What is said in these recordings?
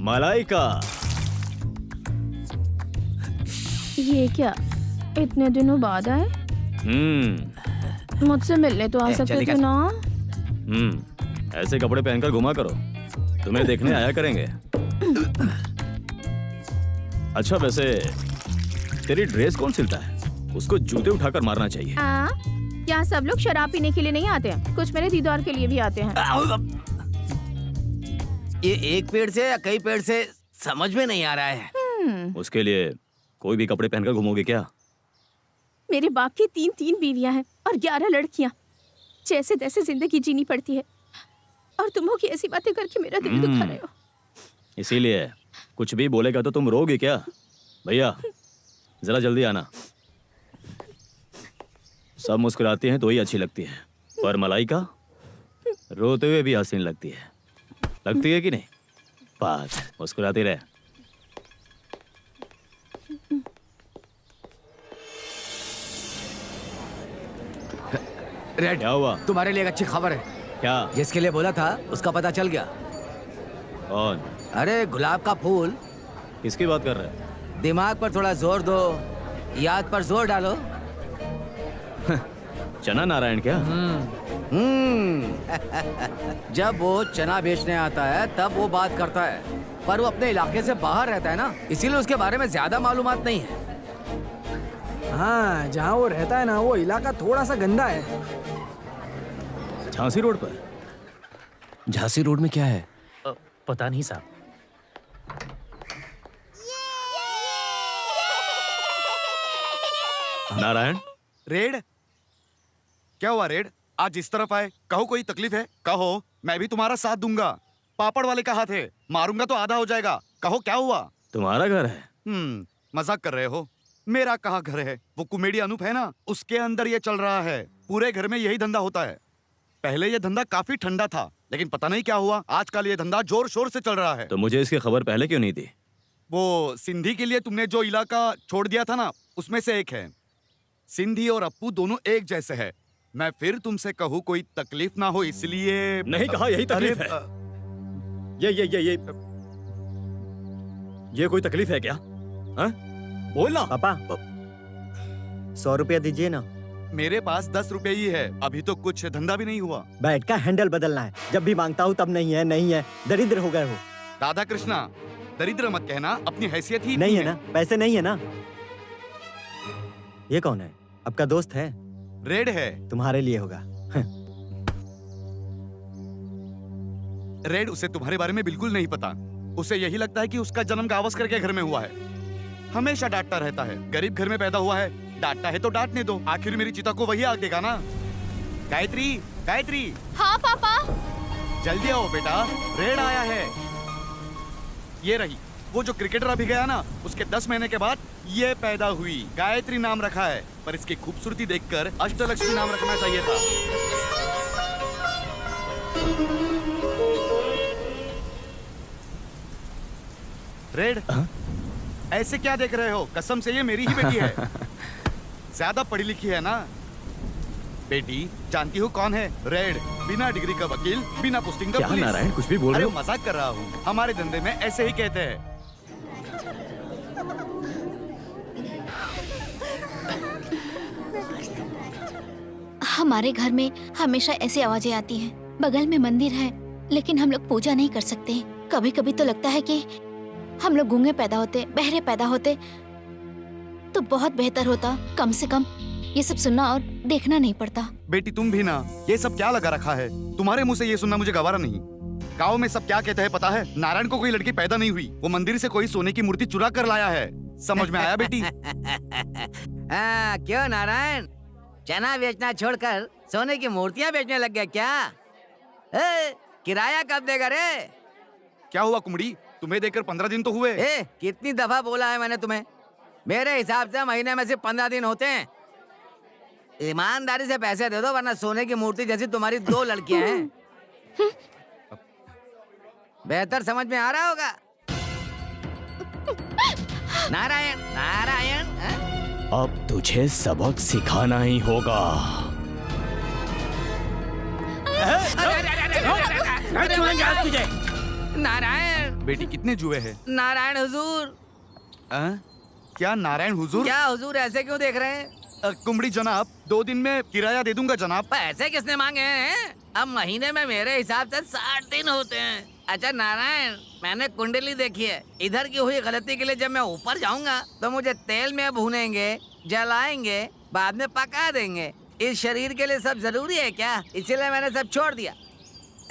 मलाइका, ये क्या इतने दिनों बाद आए? मुझसे मिलने तो आ सकते थे ना। ऐसे कपड़े पहनकर घुमा करो, तुम्हें देखने आया करेंगे। अच्छा वैसे तेरी ड्रेस कौन सिलता है? उसको जूते उठाकर मारना चाहिए। यहाँ सब लोग शराब पीने के लिए नहीं आते हैं, कुछ मेरे दीदार के लिए भी आते हैं। ये एक पेड़ से या कई पेड़ से समझ में नहीं आ रहा है। उसके लिए कोई भी कपड़े पहनकर घूमोगे क्या? मेरे बाप की 3 बीवियां हैं और 11 लड़कियां। जैसे तैसे जिंदगी जीनी पड़ती है और तुम हो कि ऐसी बातें करके मेरा दिल दुखा रहे हो। इसीलिए कुछ भी बोलेगा तो तुम रोगी क्या? भैया जरा जल्दी आना। सब मुस्कुराती हैं तो ही अच्छी लगती है, पर मलाइका रोते हुए भी हसीन लगती है। लगती है कि नहीं? बात मुस्कुराती रहे। रेड, क्या हुआ? तुम्हारे लिए एक अच्छी खबर है। क्या? जिसके लिए बोला था उसका पता चल गया। कौन? अरे गुलाब का फूल। किसकी बात कर रहे हैं? दिमाग पर थोड़ा जोर दो, याद पर जोर डालो। चना नारायण क्या? जब वो चना बेचने आता है तब वो बात करता है, पर वो अपने इलाके से बाहर रहता है ना, इसीलिए उसके बारे में ज्यादा मालूमात नहीं है। हाँ, जहाँ वो रहता है ना वो इलाका थोड़ा सा गंदा है। झांसी रोड पर? झांसी रोड में क्या है? पता नहीं साहब। नारायण। रेड, क्या हुआ रेड? आज इस तरफ आए, कहो कोई तकलीफ है? कहो, मैं भी तुम्हारा साथ दूंगा। पापड़ वाले का हाथ है, मारूंगा तो आधा हो जाएगा। कहो क्या हुआ? तुम्हारा घर है? मजाक कर रहे हो? मेरा कहाँ घर है? वो कॉमेडी अनूप है ना, उसके अंदर ये चल रहा है। पूरे घर में यही धंधा होता है। पहले ये धंधा काफी ठंडा था, लेकिन पता नहीं क्या हुआ, आजकल ये धंधा जोर शोर से चल रहा है। तो मुझे इसकी खबर पहले क्यों नहीं दी? वो सिंधी के लिए तुमने जो इलाका छोड़ दिया था ना, उसमें से एक है। सिंधी और अप्पू दोनों एक जैसे हैं। मैं फिर तुमसे कहूँ कोई तकलीफ ना हो इसलिए नहीं कहा यही तकलीफ है। ये कोई तकलीफ है क्या? हाँ? बोलना। पापा 100 रुपया दीजिए ना। मेरे पास 10 रुपए ही है, अभी तो कुछ धंधा भी नहीं हुआ। बैट का हैंडल बदलना है, जब भी मांगता हूँ तब नहीं है नहीं है, दरिद्र हो गए हो। राधा कृष्णा, दरिद्र मत कहना, अपनी हैसियत ही नहीं है ना, पैसे नहीं है ना। ये कौन है? आपका दोस्त है? रेड है। तुम्हारे लिए होगा। रेड, उसे तुम्हारे बारे में बिल्कुल नहीं पता। उसे यही लगता है कि उसका जन्म गावस्कर के घर में हुआ है। हमेशा डांटता रहता है। गरीब घर में पैदा हुआ है, डांटता है तो डांटने दो, आखिर मेरी चिता को वही आग देगा ना। गायत्री, गायत्री। हाँ पापा। जल्दी आओ बेटा, रेड आया है। ये रही वो जो क्रिकेटर अभी गया ना, उसके 10 महीने के बाद ये पैदा हुई। गायत्री नाम रखा है, पर इसकी खूबसूरती देखकर अष्टलक्ष्मी नाम रखना चाहिए था। रेड, ऐसे क्या देख रहे हो? कसम से ये मेरी ही बेटी है। ज्यादा पढ़ी लिखी है ना बेटी? जानती हो कौन है? रेड, बिना डिग्री का वकील, बिना पोस्टिंग का पुलिस। नारायण कुछ भी बोल रहे हो? अरे मजाक कर रहा हूँ, हमारे धंधे में ऐसे ही कहते हैं। हमारे घर में हमेशा ऐसी आवाजें आती हैं। बगल में मंदिर है, लेकिन हम लोग पूजा नहीं कर सकते। कभी कभी तो लगता है कि हम लोग गूंगे पैदा होते, बहरे पैदा होते तो बहुत बेहतर होता। कम से कम ये सब सुनना और देखना नहीं पड़ता। बेटी तुम भी ना, ये सब क्या लगा रखा है? तुम्हारे मुंह से ये सुनना मुझे गवारा नहीं। गाँव में सब क्या कहते हैं पता है? नारायण को कोई लड़की पैदा नहीं हुई, वो मंदिर से कोई सोने की मूर्ति चुरा कर लाया है। समझ में आया बेटी? क्यों नारायण, चना बेचना छोड़कर सोने की मूर्तियाँ बेचने लग गया क्या? किराया कब देगा रे? क्या हुआ कुमड़ी, तुम्हें देकर 15 दिन तो हुए। कितनी दफा बोला है मैंने तुम्हें? मेरे हिसाब से महीने में सिर्फ 15 दिन होते हैं। ईमानदारी से पैसे दे दो, वरना सोने की मूर्ति जैसी तुम्हारी 2 लड़कियां हैं। बेहतर समझ में आ रहा होगा। नारायण, नारायण। अब तुझे सबक सिखाना ही होगा। नहीं छोड़ेंगे आज तुझे। नारायण बेटी कितने जुए हैं? नारायण हुजूर। क्या नारायण हुजूर? क्या हुजूर ऐसे क्यों देख रहे हैं? कुमड़ी जनाब, 2 दिन में किराया दे दूंगा जनाब। पैसे किसने मांगे हैं? अब महीने में मेरे हिसाब से 60 दिन होते हैं। अच्छा नारायण, मैंने कुंडली देखी है। इधर की हुई गलती के लिए जब मैं ऊपर जाऊंगा तो मुझे तेल में भूनेंगे, जलाएंगे, बाद में पका देंगे। इस शरीर के लिए सब जरूरी है क्या? इसीलिए मैंने सब छोड़ दिया।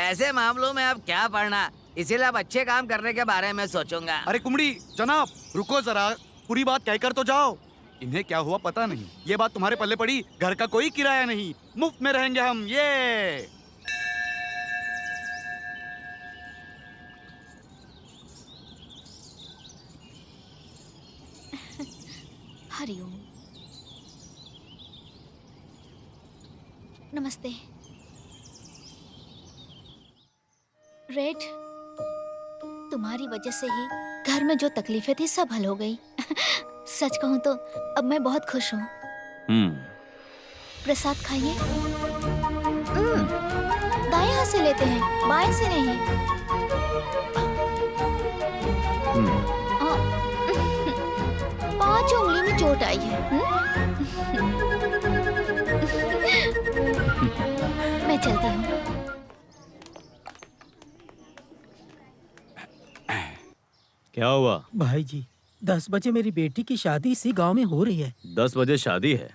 ऐसे मामलों में अब क्या पढ़ना, इसीलिए अब अच्छे काम करने के बारे में सोचूंगा। अरे कुमड़ी जनाब, रुको जरा, पूरी बात कहकर तो जाओ। इन्हें क्या हुआ पता नहीं, ये बात तुम्हारे पल्ले पड़ी। घर का कोई किराया नहीं, मुफ्त में रहेंगे हम। ये हरिओम। नमस्ते। रेड, तुम्हारी वजह से ही घर में जो तकलीफें थी सब हल हो गई। सच कहूँ तो अब मैं बहुत खुश हूँ। प्रसाद खाइए। दाएं हाथ से लेते हैं, बाएं से नहीं। आ, 5 उंगली में चोट आई है। मैं चलती हूँ। क्या हुआ? भाई जी, 10 बजे मेरी बेटी की शादी इसी गांव में हो रही है। 10 बजे शादी है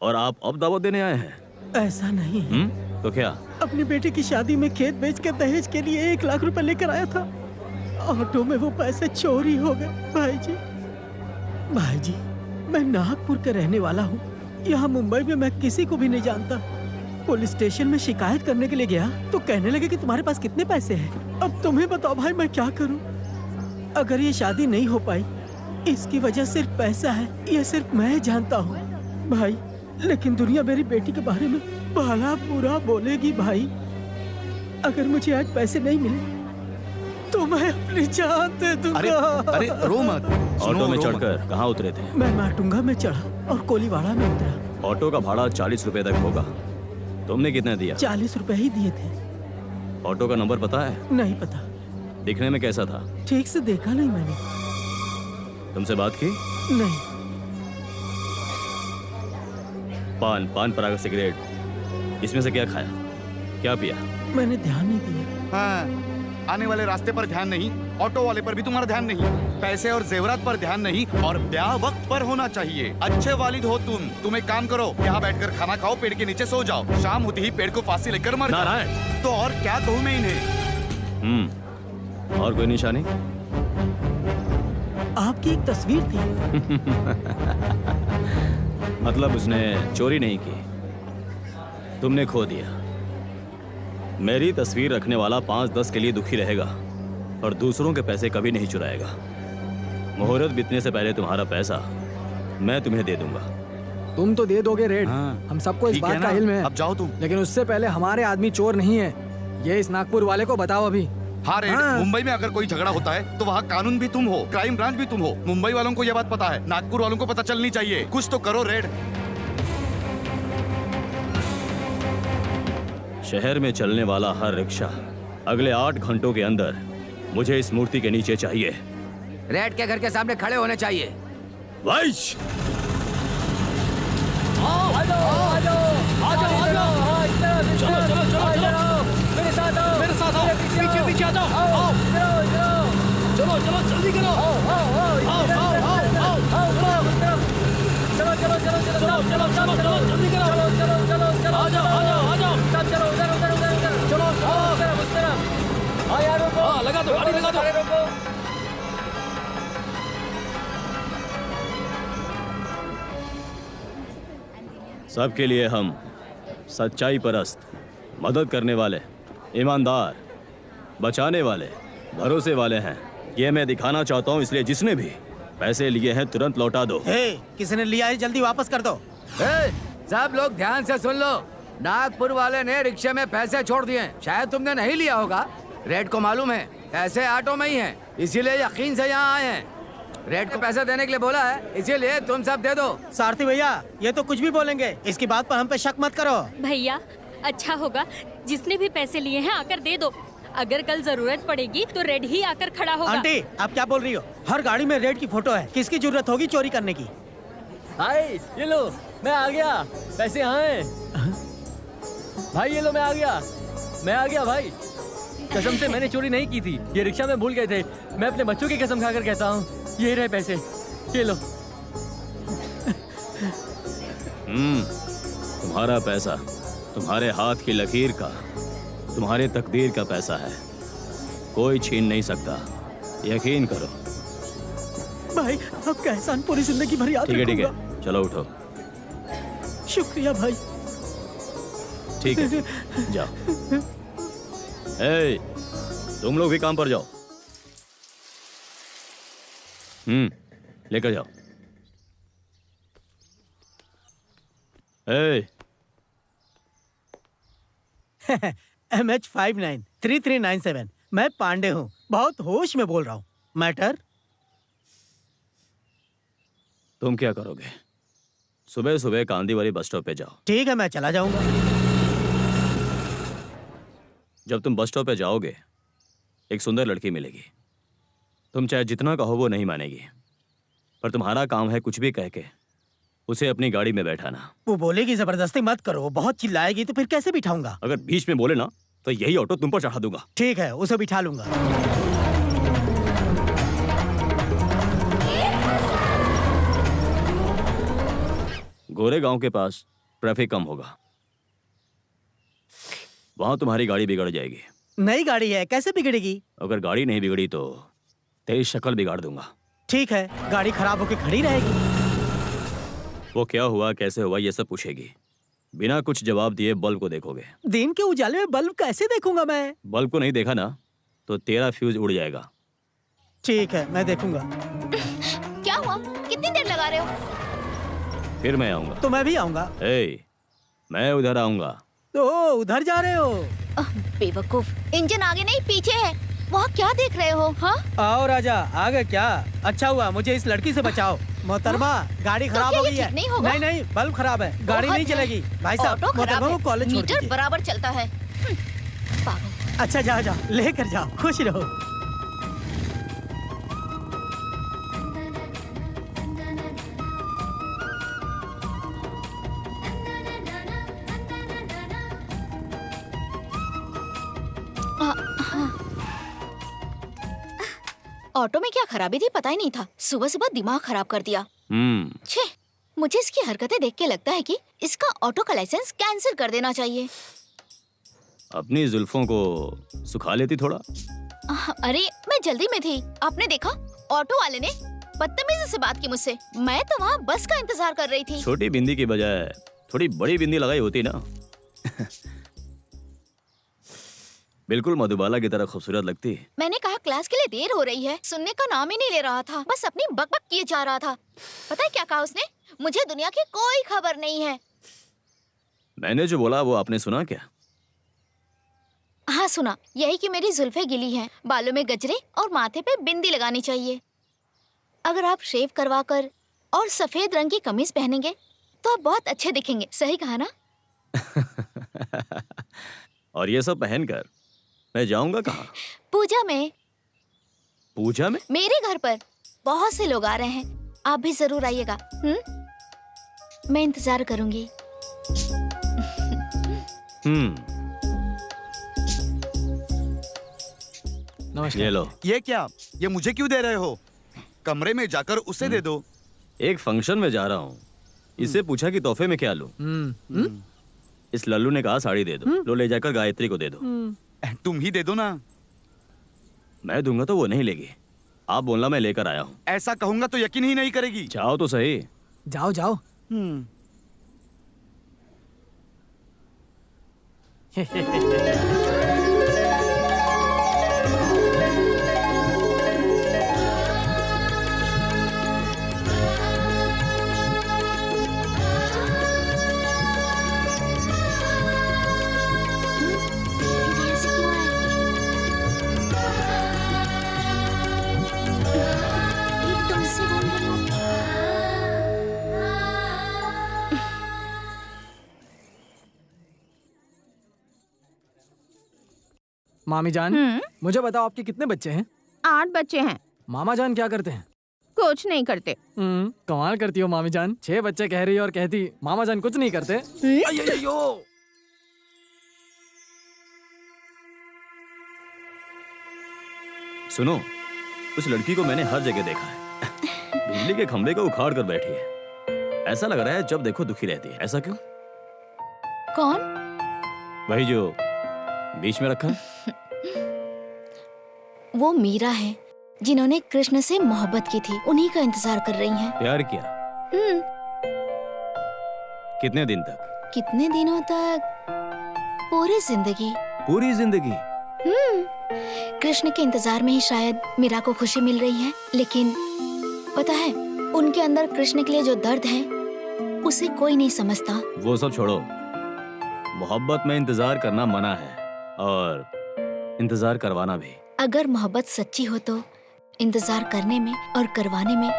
और आप अब दावत देने आए हैं? ऐसा नहीं है। तो क्या? अपनी बेटी की शादी में खेत बेच के दहेज के लिए 1 लाख रुपए लेकर आया था। ऑटो में वो पैसे चोरी हो गए। भाई जी, मैं नागपुर का रहने वाला हूँ। यहाँ मुंबई में मैं किसी को भी नहीं जानता। पुलिस स्टेशन में शिकायत करने के लिए गया तो कहने लगे कि तुम्हारे पास कितने पैसे हैं। अब तुम्हें बताओ भाई, मैं क्या करूँ? अगर ये शादी नहीं हो पाई, इसकी वजह सिर्फ पैसा है, ये सिर्फ मैं जानता हूँ भाई। लेकिन दुनिया मेरी बेटी के बारे में भला बुरा बोलेगी भाई। अगर मुझे आज पैसे नहीं मिले तो मैं अपनी जान दे दूंगा। अरे रो मत। ऑटो में चढ़कर कहाँ उतरे थे? मैं माटुंगा में चढ़ा और कोलीवाड़ा में उतरा। ऑटो का भाड़ा 40 रुपए तक होगा। तुमने कितना दिया? 40 रुपए ही दिए थे। ऑटो का नंबर पता है? नहीं पता। दिखने में कैसा था? ठीक से देखा नहीं मैंने। तुमसे बात की? नहीं। पान पराग, सिगरेट, इसमें से क्या खाया, क्या पिया? मैंने ध्यान नहीं दिया। हाँ, आने वाले रास्ते पर ध्यान नहीं, ऑटो वाले पर भी तुम्हारा ध्यान नहीं, पैसे और जेवरात पर ध्यान नहीं, और ब्याह वक्त पर होना चाहिए। अच्छे वालिद हो तुम एक काम करो, यहाँ बैठकर खाना खाओ, पेड़ के नीचे सो जाओ। शाम होती ही पेड़ को फांसी लेकर मर जाओ। नारायण, तो और क्या कहूँ मैं इन्हें? और कोई निशानी? आपकी एक तस्वीर थी। मतलब उसने चोरी नहीं की, तुमने खो दिया। मेरी तस्वीर रखने वाला 5-10 के लिए दुखी रहेगा और दूसरों के पैसे कभी नहीं चुराएगा। मुहूर्त बीतने से पहले तुम्हारा पैसा मैं तुम्हें दे दूंगा। तुम तो दे दोगे रेड। हाँ, हम सबको इस ठीक है बात का ना? इल्म है। अब जाओ तुम। लेकिन उससे पहले हमारे आदमी चोर नहीं है। ये इस नागपुर वाले को बताओ अभी। हाँ रेड, हाँ। मुंबई में अगर कोई झगड़ा होता है तो वहाँ कानून भी तुम हो, क्राइम ब्रांच भी तुम हो। मुंबई वालों को यह बात पता है, नागपुर वालों को पता चलनी चाहिए। कुछ तो करो रेड। शहर में चलने वाला हर रिक्शा अगले 8 घंटों के अंदर मुझे इस मूर्ति के नीचे चाहिए। रेड के घर के सामने खड़े होने चाहिए। वैश! लगा दो, गाड़ी लगा दो। सबके लिए हम सच्चाई परस्त, मदद करने वाले, ईमानदार, बचाने वाले, भरोसे वाले हैं। ये मैं दिखाना चाहता हूँ, इसलिए जिसने भी पैसे लिए हैं तुरंत लौटा दो। किसी ने लिया है जल्दी वापस कर दो। सब लोग ध्यान से सुन लो। नागपुर वाले ने रिक्शे में पैसे छोड़ दिए। शायद तुमने नहीं लिया होगा। रेड को मालूम है पैसे ऑटो में ही हैं, इसीलिए यकीन से यहाँ आए हैं। रेड को पैसे देने के लिए बोला है, इसीलिए तुम सब दे दो। सारथी भैया, ये तो कुछ भी बोलेंगे, इसकी बात पर हम पे शक मत करो। भैया, अच्छा होगा जिसने भी पैसे लिए हैं आकर दे दो। अगर कल जरूरत पड़ेगी तो रेड ही आकर खड़ा होगा। आंटी आप क्या बोल रही हो? हर गाड़ी में रेड की फोटो है, किसकी जरूरत होगी चोरी करने की? भाई ये लो, मैं आ गया। पैसे आए भाई, ये लो मैं आ गया भाई। कसम से मैंने चोरी नहीं की थी, ये रिक्शा में भूल गए थे। मैं अपने बच्चों की कसम खाकर कहता हूँ, ये रहे पैसे, ये लो। तुम्हारा पैसा तुम्हारे हाथ की लकीर का, तुम्हारे तकदीर का पैसा है, कोई छीन नहीं सकता, यकीन करो। भाई आपका एहसान पूरी जिंदगी भर याद ठीक रखूंगा। है, चलो उठो। शुक्रिया भाई। ठीक है, जाओ। ए, तुम लोग भी काम पर जाओ। लेकर जाओ। ए, MH593397। मैं पांडे हूँ, बहुत होश में बोल रहा हूँ। मैटर? तुम क्या करोगे? सुबह सुबह कांदीवाली बस स्टॉप पे जाओ। ठीक है, मैं चला जाऊंगा। जब तुम बस स्टॉप पे जाओगे, एक सुंदर लड़की मिलेगी। तुम चाहे जितना कहो वो नहीं मानेगी, पर तुम्हारा काम है कुछ भी कह के उसे अपनी गाड़ी में बैठाना। वो बोलेगी जबरदस्ती मत करो, वो बहुत चिल्लाएगी तो फिर कैसे बिठाऊंगा? अगर बीच में बोले ना तो यही ऑटो तुम पर चढ़ा दूंगा। ठीक है, उसे बिठा लूंगा। गोरे गांव के पास ट्रैफिक कम होगा, वहां तुम्हारी गाड़ी बिगड़ जाएगी। नई गाड़ी है, कैसे बिगड़ेगी? अगर गाड़ी नहीं बिगड़ी तो तेरी शक्ल बिगाड़ दूंगा। ठीक है, गाड़ी खराब होके खड़ी रहेगी। वो क्या हुआ, कैसे हुआ, ये सब पूछेगी। बिना कुछ जवाब दिए बल्ब को देखोगे। दिन के उजाले में बल्ब कैसे देखूंगा मैं? बल्ब को नहीं देखा ना तो तेरा फ्यूज उड़ जाएगा। ठीक है, मैं देखूंगा। क्या हुआ? कितनी देर लगा रहे हो? फिर मैं आऊंगा। तो मैं भी आऊंगा। मैं उधर आऊंगा। तो उधर जा रहे हो? बेवकूफ, इंजन आगे नहीं पीछे है। वहाँ क्या देख रहे हो? हाँ? आओ राजा, आ गए क्या? अच्छा हुआ, मुझे इस लड़की से बचाओ। मोहतरमा, गाड़ी तो खराब क्या हो ये गई है। ठीक नहीं होगा? नहीं नहीं, बल्ब खराब है, गाड़ी बहुत नहीं है। चलेगी। भाई साहब, ऑटो खराब मोहतरमा है, को कॉलेज छोड़ मीटर दीजिए। बराबर चलता है। पागल। अच्छा जाओ जाओ, लेकर जाओ, खुश रहो। ऑटो में क्या खराबी थी पता ही नहीं था। सुबह सुबह दिमाग खराब कर दिया। छे, मुझे इसकी हरकतें देख के लगता है कि इसका ऑटो का लाइसेंस कैंसिल कर देना चाहिए। अपनी जुल्फों को सुखा लेती थोड़ा। अरे मैं जल्दी में थी, आपने देखा? ऑटो वाले ने बदतमीजी से बात की मुझसे। मैं तो वहाँ बस का इंतजार कर रही थी। छोटी बिंदी की बजाय थोड़ी बड़ी बिंदी लगाई होती ना। बिल्कुल मधुबाला की तरह खूबसूरत लगती। मैंने कहा क्लास के लिए देर हो रही है, सुनने का नाम ही नहीं ले रहा था, बस अपनी बकबक किए जा रहा था। पता है क्या कहा उसने? मुझे दुनिया की कोई खबर नहीं है। मैंने जो बोला वो आपने सुना क्या? हाँ सुना, यही कि मेरी जुल्फे गिली हैं, बालों में गजरे और माथे पे बिंदी लगानी चाहिए। अगर आप शेव करवा कर और सफेद रंग की कमीज पहनेंगे तो आप बहुत अच्छे दिखेंगे। सही कहा ना? और ये सब पहनकर मैं जाऊंगा कहाँ? पूजा में। पूजा में? मेरे घर पर बहुत से लोग आ रहे हैं, आप भी जरूर आइएगा। मैं इंतजार करूंगी। ये लो। ये क्या? ये मुझे क्यों दे रहे हो? कमरे में जाकर उसे दे दो। एक फंक्शन में जा रहा हूँ, इससे पूछा कि तोहफे में क्या लूं। इस लल्लू ने कहा साड़ी दे दो, लो ले जाकर गायत्री को दे दो। तुम ही दे दो ना। मैं दूंगा तो वो नहीं लेगी, आप बोलना मैं लेकर आया हूँ। ऐसा कहूंगा तो यकीन ही नहीं करेगी। जाओ तो सही। जाओ जाओ। मामी जान, मुझे बताओ आपके कितने बच्चे हैं? 8 बच्चे हैं। मामा जान क्या करते हैं? कुछ नहीं करते। कमाल करती हो मामी जान, 6 बच्चे कह रही है और कहती मामा जान कुछ नहीं करते। अयो सुनो, उस लड़की को मैंने हर जगह देखा है। बिजली के खंभे को उखाड़ कर बैठी है। ऐसा लग रहा है जब देखो दुखी रहती है। ऐसा क्यों? कौन? वही जो बीच में रखा है। वो मीरा है, जिन्होंने कृष्ण से मोहब्बत की थी। उन्हीं का इंतजार कर रही हैं। प्यार किया? कितने दिन तक? कितने दिनों तक? पूरी जिंदगी। पूरी जिंदगी? कृष्ण के इंतजार में ही शायद मीरा को खुशी मिल रही है। लेकिन पता है, उनके अंदर कृष्ण के लिए जो दर्द है उसे कोई नहीं समझता। वो सब छोड़ो, मोहब्बत में इंतजार करना मना है और इंतजार करवाना भी। अगर मोहब्बत सच्ची हो तो इंतजार करने में और करवाने में